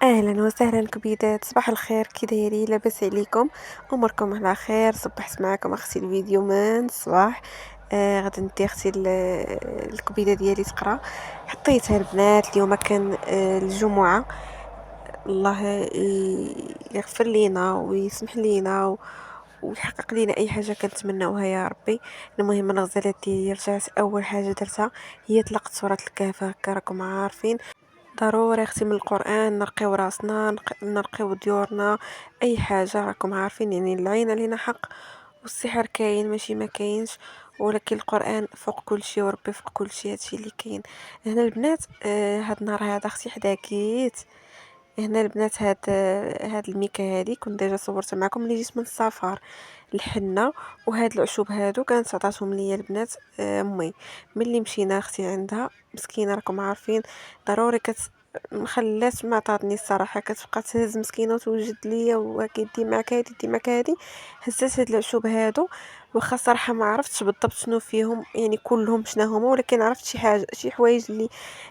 اهلا وسهلا كبيدات، صباح الخير، كي دايرين؟ لاباس عليكم؟ اموركم على خير؟ صبحت معكم اختي الفيديو من الصباح. غادي ندي اختي الكبيده ديالي تقرا. حطيتها البنات اليوم كان الجمعه. الله يغفر لينا ويسمح لينا ويحقق لينا اي حاجه كنتمناوها يا ربي. المهم الغزالات ديالي رجعت، اول حاجه درتها هي طلقت سوره الكهف. هكا راكم عارفين ضروري اختي من القرآن نرقيو راسنا، نرقيو ديورنا. اي حاجة راكم عارفين، يعني العين علينا حق والسحر كاين ماشي ما كاينش، ولكن القرآن فوق كل شيء وربي فوق كل شيء، هادشي اللي كاين. هنا البنات هاد النهار هذا اختي حداكيت. هنا البنات هاد الميكا هادي كنت ديجا صورتها معكم ملي جيت من السفر. الحنه وهاد العشوب هادو كانت عطاتهم ليا البنات امي ملي مشينا اختي عندها. مسكينه راكم عارفين ضروري مخلات ما عطاتني الصراحه، كتبقى تهز مسكينه وتوجد ليا وكي دي معك هادي دي معك هادي. هزات هاد العشوب هادو، واخا صراحه ما عرفتش بالضبط شنو فيهم، يعني كلهم شنو هما، ولكن عرفت شي حاجه، شي حوايج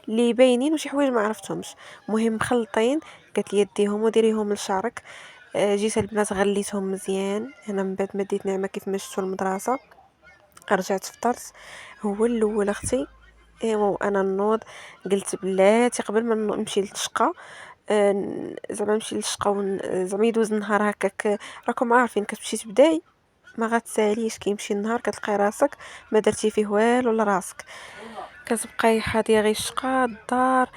اللي باينين وشي حوايج ما عرفتهمش. مهم مخلطين. قالت لي ديهم وديريهم لشعرك. جيت البنات غليتهم مزيان. انا من بعد ما ديت نعمه كيف ما شفتوا المدرسه رجعت فطرت. هو الاول اختي، ايوا انا نوض قلت بلاتي قبل ما نمشي للشقه. زعما نمشي للشقه زعما يدوز النهار هكاك. راكم عارفين كتمشي تبداي ما غتساليش، كيمشي النهار كتلقاي راسك ما درتي فيه والو لراسك. كتبقاي حاضيه غير الشقه الدار.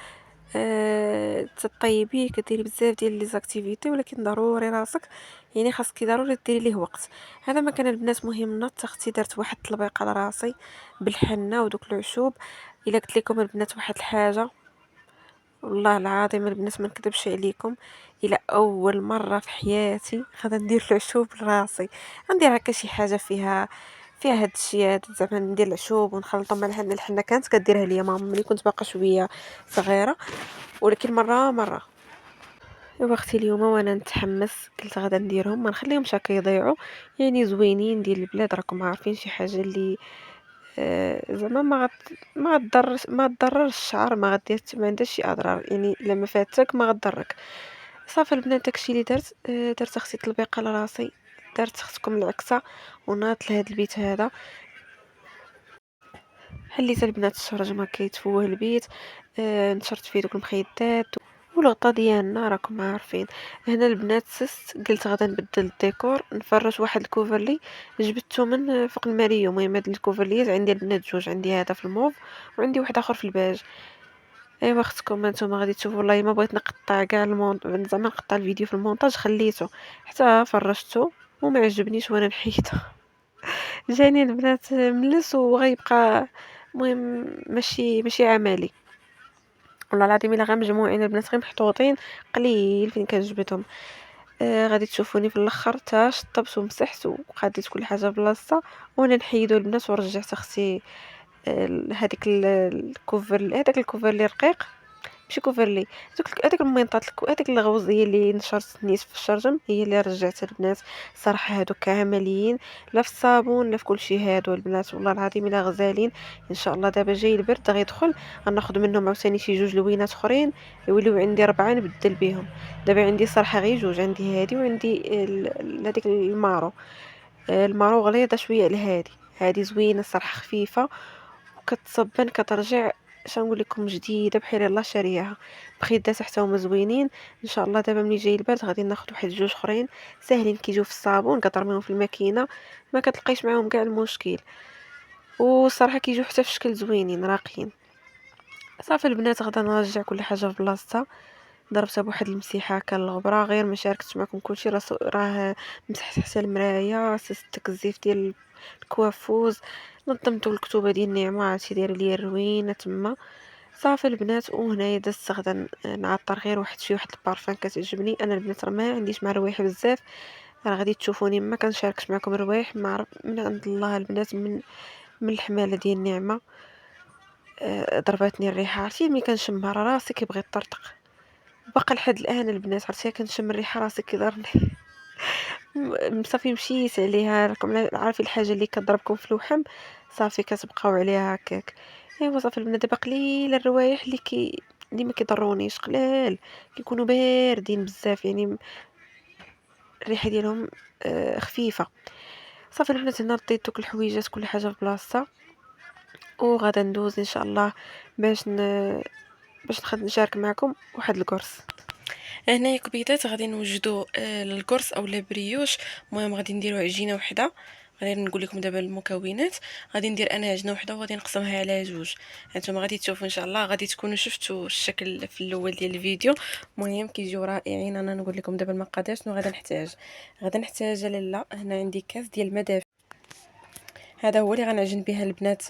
تطيبيه كديري بزاف ديال لي زاكتيفيتي، ولكن ضروري راسك يعني خاصك ضروري ديري ليه وقت. هذا ما كان البنات. مهم نط اختي درت واحد الطلبيقه لراسي بالحنه ودوك العشوب. الا قلت لكم البنات واحد الحاجه، والله العظيم البنات ما نكذبش عليكم، الى اول مره في حياتي غادا ندير العشوب لراسي. غندير هكا شي حاجه فيها هاد الشيء هذا، زعما ندير العشوب ونخلطهم مع الحنه. الحنه كانت كديرها ليا ماما ملي كنت باقا شويه صغيره، ولكن مره. ايوا اختي اليوم وانا نتحمس قلت غادا نديرهم ما نخليهمش هكا يضيعوا، يعني زوينين ديال البلاد. راكم عارفين شي حاجه اللي زعما ما تضررش الشعر، ما غدير ما عندهاش شي اضرار، يعني لما فاتك ما غضرك. صافي البنات داكشي اللي درت. درت اختي التطبيقه لراسي، درت اختكم العكسه وناضت لهاد البيت هذا. حليت البنات الشرج ما كيتفوه البيت. نشرت فيه دوك المخيطات والغطا ديالنا راكم عارفين. هنا البنات سست قلت غادا نبدل الديكور، نفرش واحد الكوفرلي جبدته من فوق الماريو. المهم هاد الكوفرليات عندي البنات جوج، عندي هذا في الموف وعندي واحد اخر في الباج. ايوا اختكم انتم غادي تشوفوا، والله ما بغيت نقطع كاع زعما نقطع الفيديو في المونتاج، خليته حتى فرشته وما عجبنيش وانا نحيته. جاني البنات ملس وغيبقى. المهم ماشي عملي. والله العظيم الا غير مجموعين البنات غير محطوطين قليل فين كنجبدهم. غادي تشوفوني في الاخر تا شطبت ومسحت وقاديت كل حاجه بلاصتها وانا نحيدو البنات ورجعت اختي. هذاك الكوفر اللي رقيق، ماشي كوفرلي، هذاك المينطات هذاك الغوز هي اللي نشرت النيس في الشرجم، هي اللي رجعت البنات. صراحه هادو كاملين، لا في الصابون لا في كل شيء. هادو البنات والله العظيم الا غزالين. ان شاء الله دابا جاي البرد غيدخل غناخذ منهم عاوتاني شي جوج لوينات اخرين، يوليو عندي 4 نبدل بهم. دابا عندي صراحه غير جوج، عندي هادي وعندي هذيك المارو. المارو غليظه شويه على هادي. هادي زوينه صراحه خفيفه وكتصبن كترجع شنقول لكم جديده بحال الله شارياها. بخيدات حتى هما زوينين. ان شاء الله دابا ملي جاي البرد غادي ناخذ واحد جوج اخرين ساهلين كيجيو في الصابون، كترميهم في الماكينه ما كتلقايش معاهم كاع المشكل. وصراحه كيجيو حتى في شكل زوينين راقيين. صافي البنات غدا نرجع كل حاجه في بلاصتها. ضربتها بواحد المسيحه هكا للغبره، غير ما شاركتش معكم كلشي. راه مسحت حتى المرايه، سست الزيف ديال الكوافوز، نظمت الكتوبه ديال النعمه، عرفتي دايره ليا الروينه تما. صافي البنات وهنايا دازت غدا نعطر غير واحد البارفان كتعجبني. انا البنات راه ما عنديش مع الروايح بزاف، راه غادي تشوفوني ما كنشاركش معكم الروايح. من عند الله البنات، من الحماله ديال النعمه. ضرباتني الريحه، عرفتي ملي كنشمها راه راسي كيبغي يطرطق. باقا لحد الان البنات عرفتي كنشم الريحه راسي كيضرني. صافي مشيت عليها. راكم عارفين الحاجه اللي كضربكم في الوحم، صافي كتبقاو عليها هكاك. ايوا صافي البنات دابا قليله الروايح ما كيضرونيش، قلال كيكونوا باردين بزاف، يعني الريحه ديالهم خفيفه. صافي البنات، هنا رديت دوك الحويجات كل حاجه في بلاصتها، وغادا ندوز ان شاء الله باش نشارك معكم واحد الكورس. هنايا كبيضات غادي نوجدوا القرص او بريوش. المهم غادي نديروا عجينه وحده، غادي نقول لكم دابا المكونات. غادي ندير انا عجينه وحده وغادي نقسمها على جوج. هانتوما غادي تشوفوا ان شاء الله، غادي تكونوا شفتوا الشكل في الاول ديال الفيديو. المهم كيجيو رائعين. انا نقول لكم دابا المقادير شنو غادي نحتاج. غادي نحتاج لاله، هنا عندي كاس ديال الماء دافي، هذا هو اللي غنعجن بها البنات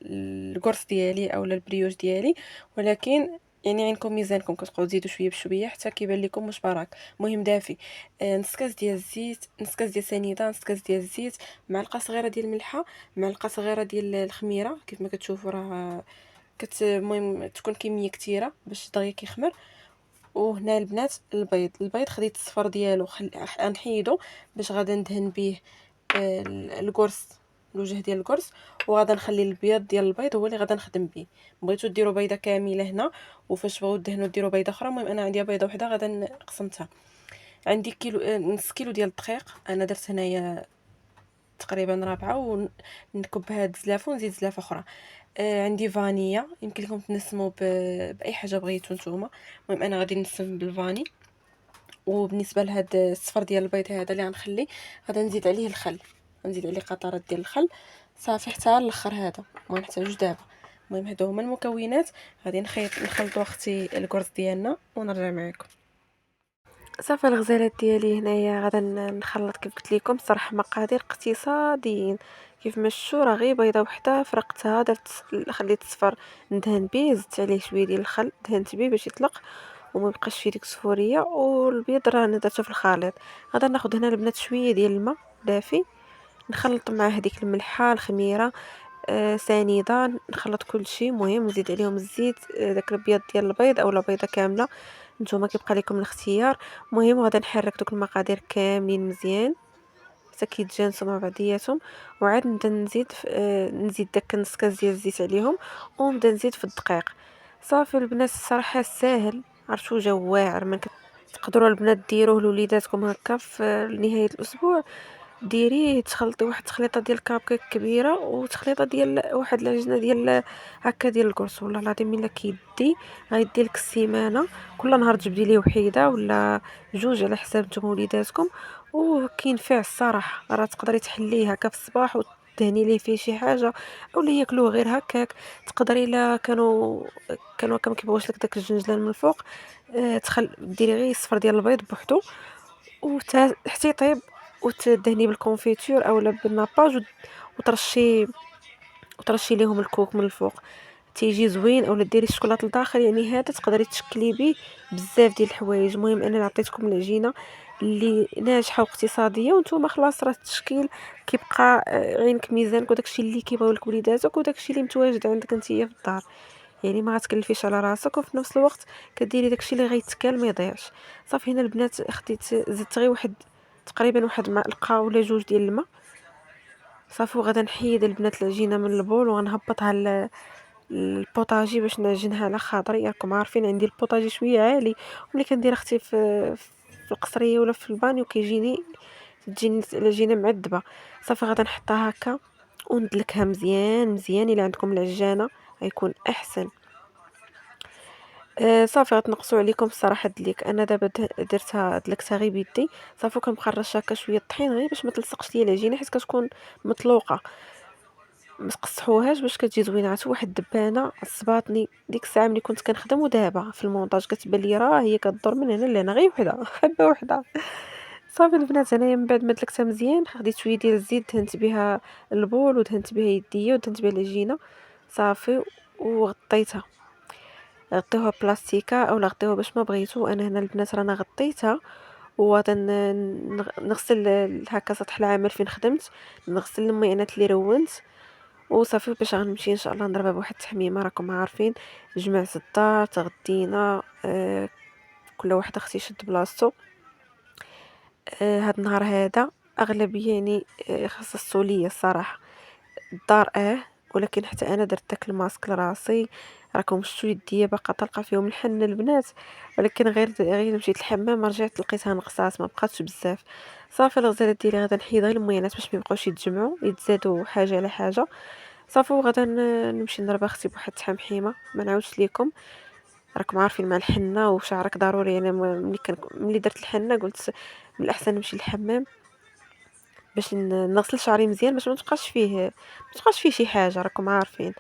القرص ديالي او البريوش ديالي. ولكن يعني عينكم ميزانكم، كتبقاو تزيدوا شويه بشويه حتى كيبان لكم واش باراك. المهم دافي. نص كاس ديال الزيت، نص كاس ديال سنيده، نص كاس ديال الزيت، معلقه صغيره ديال الملحه، معلقه صغيره ديال الخميره. كيف ما كتشوفوا راه المهم تكون كميه كثيره باش دغيا كيخمر. وهنا البنات البيض خديت الصفر ديالو، غنحيدو باش غادا ندهن به القرص، الوجه ديال القرص. وغادا نخلي البيض ديال البيض هو اللي غادا نخدم به. بغيتو ديروا بيضه كامله هنا، وفاش بغيتو دهنوا ديروا بيضه اخرى. المهم انا عندي بيضه وحده غادا قسمتها. عندي كيلو نص كيلو ديال الدقيق، انا درت هنايا تقريبا رابعه، ونكب هاد الزلافه ونزيد زلافه اخرى. عندي فانيا، يمكن لكم تنسموا باي حاجه بغيتو نتوما. المهم انا غادي نسم بالفاني. وبالنسبه لهاد الصفر ديال البيض هذا اللي غنخلي، غادا نزيد عليه الخل، نزيد عليه قطرات ديال الخل صافي حتى الاخر. هذا ما نحتاجوش دابا. المهم هادو هما المكونات. غادي نخلطوا اختي الكرز ديالنا ونرجع معكم. صافي الغزالات ديالي هنايا غادا نخلط كيف قلت لكم. صراحه مقادير اقتصاديين. كيف ما شفتوا راه غير بيضه وحده فرقتها، درت خليت الصفر ندهن به، زدت عليه شويه ديال الخل دهنت به باش يطلق وما بقاش فيه ديك السفوريه. والبيض راه انا درته في الخليط. غادا ناخذ هنا البنات شويه ديال الماء دافي، نخلط مع هذيك الملحه الخميره سنيده، نخلط كل شيء. مهم نزيد عليهم الزيت، داك البيض ديال البيض اولا بيضه كامله، نتوما كيبقى لكم الاختيار. مهم غادا نحرك دوك المقادير كاملين مزيان حتى كيتجانسوا مع بعضياتهم. وعاد نبدا نزيد داك نص كاس ديال الزيت عليهم، ونبدا نزيد في الدقيق. صافي البنات الصراحه ساهل، عرفتو جا واعر. ما تقدروا البنات ديروه لوليداتكم هكا في نهايه الاسبوع. ديريه تخلطي واحد التخليطه ديال الكابكيك كبيره، وتخليطه ديال واحد العجينه ديال هكا ديال الكرس. والله العظيم الا كيدي غيدي لك السيمانه. كل نهار تجبدي ليه وحيده ولا جوج على حساب نتوما وليداتكم. وكينفع الصراحه، راه تقدري تحليه هكا في الصباح وتدهني ليه فيه شي حاجه، اولا ياكلوه غير هكاك. تقدري الا كانوا هكا ما كيبغوش لك داك الجنجلان من الفوق، ديري غير الصفر ديال البيض بوحدو حتى يطيب، وتدهني بالكونفيتور اولا بالناباج، وترشي ليهم الكوك من الفوق، تيجي زوين. اولا ديري الشوكولاط لداخل. يعني هذا تقدري تشكلي به بزاف ديال الحوايج. المهم انا عطيتكم العجينه اللي ناجحه واقتصاديه، وانتم خلاص راه التشكيل كيبقى عينك ميزانك، وداكشي اللي كيبغيو لك وليداتك، وداكشي اللي متواجد عندك نتيا في الدار. يعني ما غتكلفيش على راسك، وفي نفس الوقت كديري داكشي اللي غيتكال ما يضيعش. صافي هنا البنات زدت غير تقريبا واحد معلقه ولا جوج ديال الماء. صافي وغادا نحيد البنات العجينه من البول وغنهبطها البوطاجي باش نعجنها على خاطري. راكم عارفين عندي البوطاجي شويه عالي، وملي كندير اختي في القصريه ولا في البانيو تجيني العجينه معذبه. صافي غادا نحطها هكا وندلكها مزيان مزيان. الا عندكم العجانه غيكون احسن. صافي غتنقصوا عليكم الصراحه دليك. انا دابا دلكتها غير بيدي. صافي كنبقى نرش هكا شويه الطحين غير باش ما تلصقش ليا العجينه، حيت كتكون مطلوقه. ما تقصحوهاش باش كتجي زوينه. عرفتوا واحد الدبانه عصباتني ديك الساعه ملي كنت كنخدم، ودابا في المونتاج كتبان لي راه هي كدور من هنا لهنا غير وحده حبه وحده. صافي البنات هنايا من بعد ما دلكتها مزيان خديت شويه ديال الزيت، دهنت بها البول ودهنت بها يديا ودهنت بها العجينه. صافي وغطيتها، غطيوها بلاستيكه او غطيوها باش ما بغيتو. انا هنا البنات رانا غطيتها. وغادا نغسل هكا سطح العمل فين خدمت، نغسل الميانات اللي رونت. وصافي باش غنمشي ان شاء الله نضربها بواحد التحميمه. راكم عارفين جمعت الدار تغدينا، كل واحد اختي شد بلاصتو. هاد النهار هذا اغلبيه يعني خصصتو ليا الصراحه. الدار ولكن حتى انا درت داك الماسك لراسي. راكم شفتوا يديا باقا طالقه فيهم الحنه البنات، ولكن غير مشيت الحمام رجعت لقيتها نقصات ما بقاتش بزاف. صافي الغزالات ديالي غادا نحيدها الموينات باش ما يبقاوش يتجمعوا يتزادوا حاجه على حاجه. صافي وغادا نمشي نضرب اختي بواحد التحمحيمه ما نعاودش ليكم. راكم عارفين مع الحنه وشعرك ضروري. انا ملي درت الحنه قلت من الاحسن نمشي للحمام باش نغسل شعري مزيان باش ما تبقاش فيه شي حاجه. راكم عارفين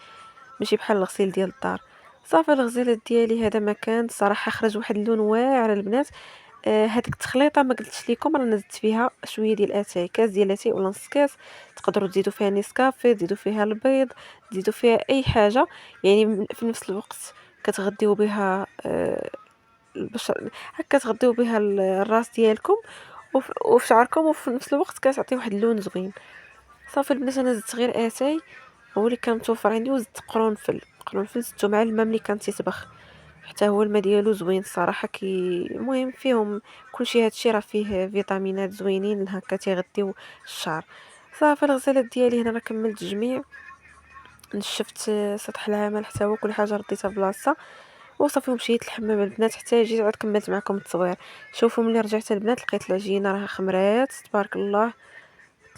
ماشي بحال الغسيل ديال الدار. صافي الغزالات ديالي هذا ما كان صراحه خرج واحد اللون واعر البنات. هذيك التخليطه ما قلتش لكم رانا زدت فيها شويه ديال اتاي، كاس ديال اتاي ولا نص كاس. تقدروا تزيدوا فيها نسكافي، تزيدوا فيها البيض، تزيدوا فيها اي حاجه. يعني في نفس الوقت كتغديو بها البشر، هكا تغديو بها الراس ديالكم وفي شعركم، وفي نفس الوقت كتعطي واحد اللون زوين. صافي البنات انا زدت غير اتاي هو اللي كان متوفر عندي، وزدت قرنفل زدتو مع الماء ملي كان تيطبخ. حتى هو الماء ديالو زوين الصراحه. المهم فيهم كلشي، هادشي راه فيه فيتامينات زوينين هكا تيغذيو الشعر. صافي الغسالات ديالي هنا راه كملت التجميع، نشفت سطح العمل حتى هو كل حاجه رديتها بلاصتها. وصافي ومشيت الحمام البنات حتى جيت عاد كملت معكم التصوير. شوفوا ملي رجعت البنات لقيت العجينه راه خمرات تبارك الله،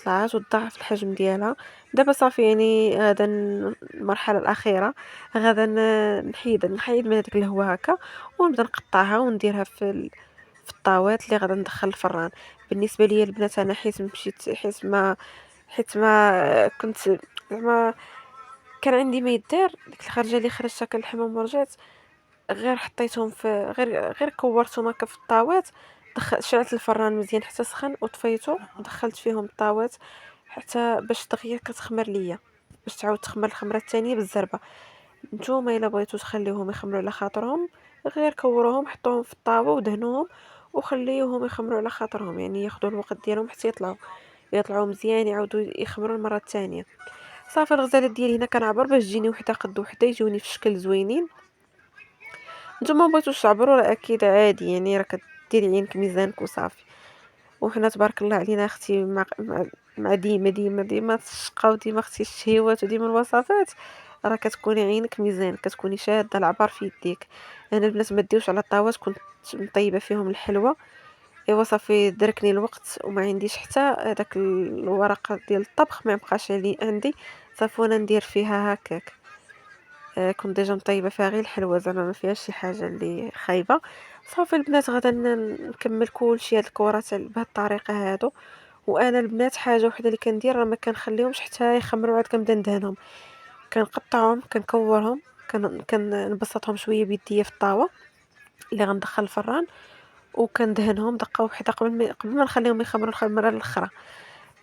طلعت وتضاعف الحجم ديالها. دابا صافي يعني هذا المرحله الاخيره. غادا نحيد من هذيك الهواء هكا، ونبدا نقطعها ونديرها في الطاوات اللي غادا ندخل الفران. بالنسبه لي البنات انا حيت ما كنت زعما كان عندي ما يدار. ديك الخرجه اللي خرجتها كالحمام ورجعت، غير حطيتهم في غير كورتهم هكا في الطاوات. شعلت الفران مزيان حتى سخن وطفيته ودخلت فيهم الطاوات حتى باش دغيا كتخمر ليا، باش تعاود تخمر الخمره الثانيه بالزربه. نتوما الا بغيتو تخليوهم يخمروا على خاطرهم، غير كوروهم حطوهم في الطاوه ودهنوهم وخليوهم يخمروا على خاطرهم، يعني ياخذوا الوقت ديالهم حتى يطلعوا مزيان يعاودوا يخمروا المره الثانيه. صافي الغزاله ديالي هنا كنعبر باش تجيني وحده قد وحده يجوني في شكل زوينين. نتوما بغيتوش تعبروا راه اكيد عادي، يعني راه كديري عينك ميزانك وصافي. وحنا تبارك الله علينا اختي مع ديما الشقه، وديما اختي الشهيوات وديما الوصفات. راه كتكوني عينك ميزان، كتكوني شاده العبار في يديك. انا البنات ما ديوش على الطاوات، كنت مطيبه فيهم الحلوه. ايوا صافي دركني الوقت وما عنديش حتى هذاك الورقه ديال الطبخ ما بقاش عندي. صافي وانا ندير فيها هكاك. كنت ديجا مطيبه فيها غير الحلوه، زعما ما فيهاش شي حاجه اللي خايبه. صافي البنات غادا نكمل كلشي هاد الكرات بهاد الطريقه هادو. وانا البنات حاجه وحده اللي كندير راه ما كنخليهمش حتى يخمروا عاد كنبدا ندهنهم. كنقطعهم كنكورهم، كنبسطهم شويه بيديا في الطاوه اللي غندخل الفران، وكندهنهم دقه وحده قبل ما نخليهم يخمروا الخمره الاخرى.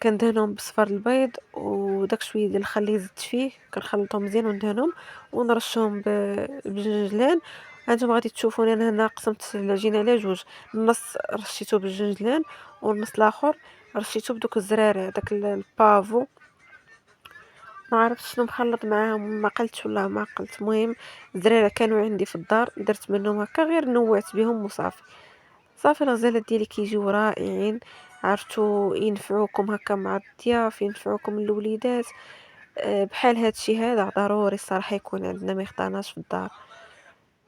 كندهنهم بصفار البيض وداك شويه ديال الخل اللي زدت فيه، كنخلطهم مزيان وندهنهم ونرشهم بالجنجلان. هانتوما غادي تشوفوني انا هنا قسمت العجينه على جوج. النص رشيته بالجنجلان والنص الاخر رشيته بدوك الزرارع داك البافو. ما عرفتش شنو مخلط معاهم، ما قلتش ولا ما قلت. المهم الزرارع كانوا عندي في الدار درت منهم هكا غير نوعت بهم وصافي. صافي الغزالات ديالي كيجيو رائعين. عرفتوا ينفعوكم هكا مع الضياف، ينفعوكم الوليدات. بحال هادشي هذا ضروري الصراحه يكون عندنا، ما يخطاناش في الدار.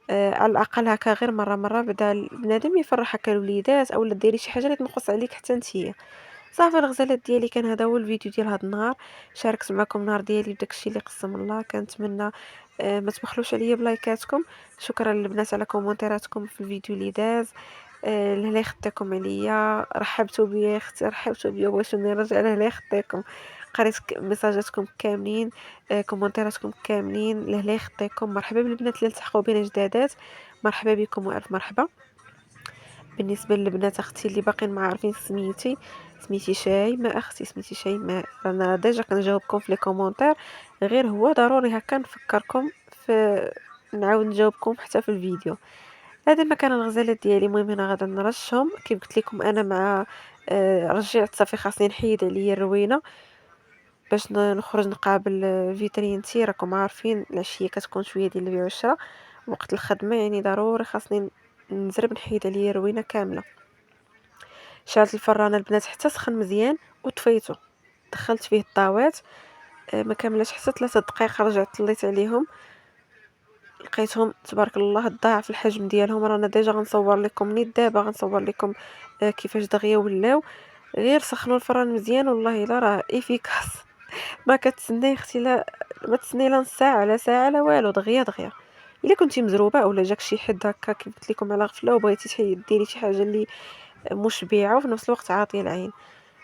على الاقل هكا غير مره بدا بنادم يفرح هكا الوليدات، اولا ديري شي حاجه اللي تنقص عليك حتى نتيا. صافي الغزالات ديالي كان هذا هو الفيديو ديال هذا النهار. شاركت معكم النهار ديالي بداك الشيء اللي قسم الله. كنتمنى ما تبخلوش عليا بلايكاتكم. شكرا البنات على كومونتيراتكم في الفيديو اللي داز. لهلا يخطيكم عليا، رحبتوا بيا يا اختي، رحبتوا بيا، بغيتوني نرجع لهلا يخطيكم. قريت ميساجاتكم كاملين، كومونتيراتكم كاملين، لهلا يخطيكم. مرحبا بالبنات اللي التحقوا بنا جدادات، مرحبا بكم والف مرحبا. بالنسبه للبنات اختي اللي باقيين ما عارفين سميتي شيماء اختي، سميتي شيماء. انا ديجا كنجاوبكم في لي كومونتير، غير هو ضروري هكا نفكركم في نعاود نجاوبكم حتى في الفيديو. هذا مكان الغزالات ديالي. المهم هنا غادا نرشهم كيف قلت لكم انا مع رجعت صافي خاصني نحيد عليا الروينه باش نخرج نقابل فيترينتي. راكم عارفين العشيه كتكون شويه ديال البيع والشراء وقت الخدمه، يعني ضروري خاصني نزرب نحيد عليا الروينه كامله. شعلت الفران البنات حتى سخن مزيان وطفيته، دخلت فيه الطاوات ما كاملاش حتى 3 دقايق رجعت طليت عليهم، لقيتهم تبارك الله ضاعف الحجم ديالهم. رانا ديجا غنصور لكم نيت دابا، غنصور لكم كيفاش دغيا ولاو. غير سخنوا الفران مزيان والله الا راه افيكاس. ما كتسناي اختي، لا ما تسناي لا نص ساعه لا ساعه لا والو، دغيا دغيا. الا كنتي مزروبه اولا جاك شي حد هكا كيف قلت لكم على غفله وبغيتي ديري شي حاجه اللي مشبعه وفي نفس الوقت عاطيه العين،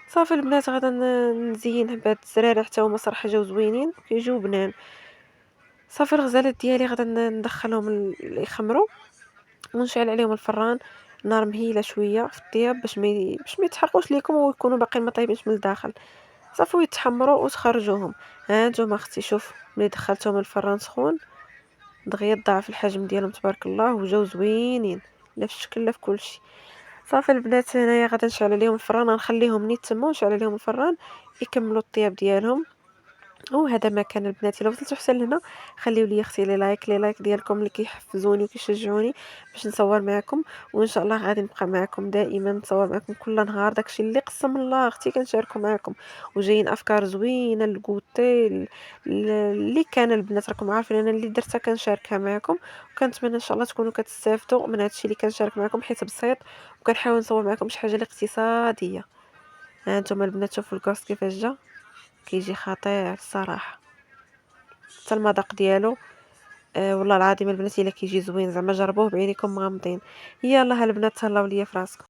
صافي البنات غادا نزين بهاد الزراري حتى هما صراحه جاو زوينين كيجيو بنان. صافي الغزالات ديالي غادا ندخلهم يخمروا ونشعل عليهم الفران، نار مهيله شويه في الطياب باش ما يتحرقوش ليكم ويكونوا باقيين ما طايبينش من الداخل. صافي يتحمروا وتخرجوهم. ها نتوما اختي شوف، ملي دخلتهم الفران سخون دغيا ضاعف الحجم ديالهم تبارك الله وجاو زوينين، لا في الشكل لا في كلشي. صافي البنات هنايا غادا نشعل عليهم الفران، غنخليهم نيت تما ونشعل عليهم الفران يكملوا الطياب ديالهم. وهذا ما كان البنات. الا وصلتوا حتى لهنا خليو لي اختي لي لايك ديالكم اللي كيحفزوني وكيشجعوني باش نصور معكم، وان شاء الله غادي نبقى معكم دائما نصور معكم كل نهار داكشي اللي قسم الله اختي كنشاركو معكم. وجايين افكار زوينه الكوتي اللي كان البنات راكم عارفين انا اللي درتها كنشاركها معكم، وكنتمنى ان شاء الله تكونوا كتستافدوا من هادشي اللي كنشارك معكم حيت بسيط، وكنحاول نصور معكم شي حاجه اللي اقتصاديه. ها انتم البنات شوفوا الكورس كيفاش جا، كيجي خطير الصراحه، حتى المذاق ديالو. والله العظيم البنات الا كيجي زوين زعما جربوه بعينيكم مغمضين. يلا البنات تهلاو ليا فراسكم.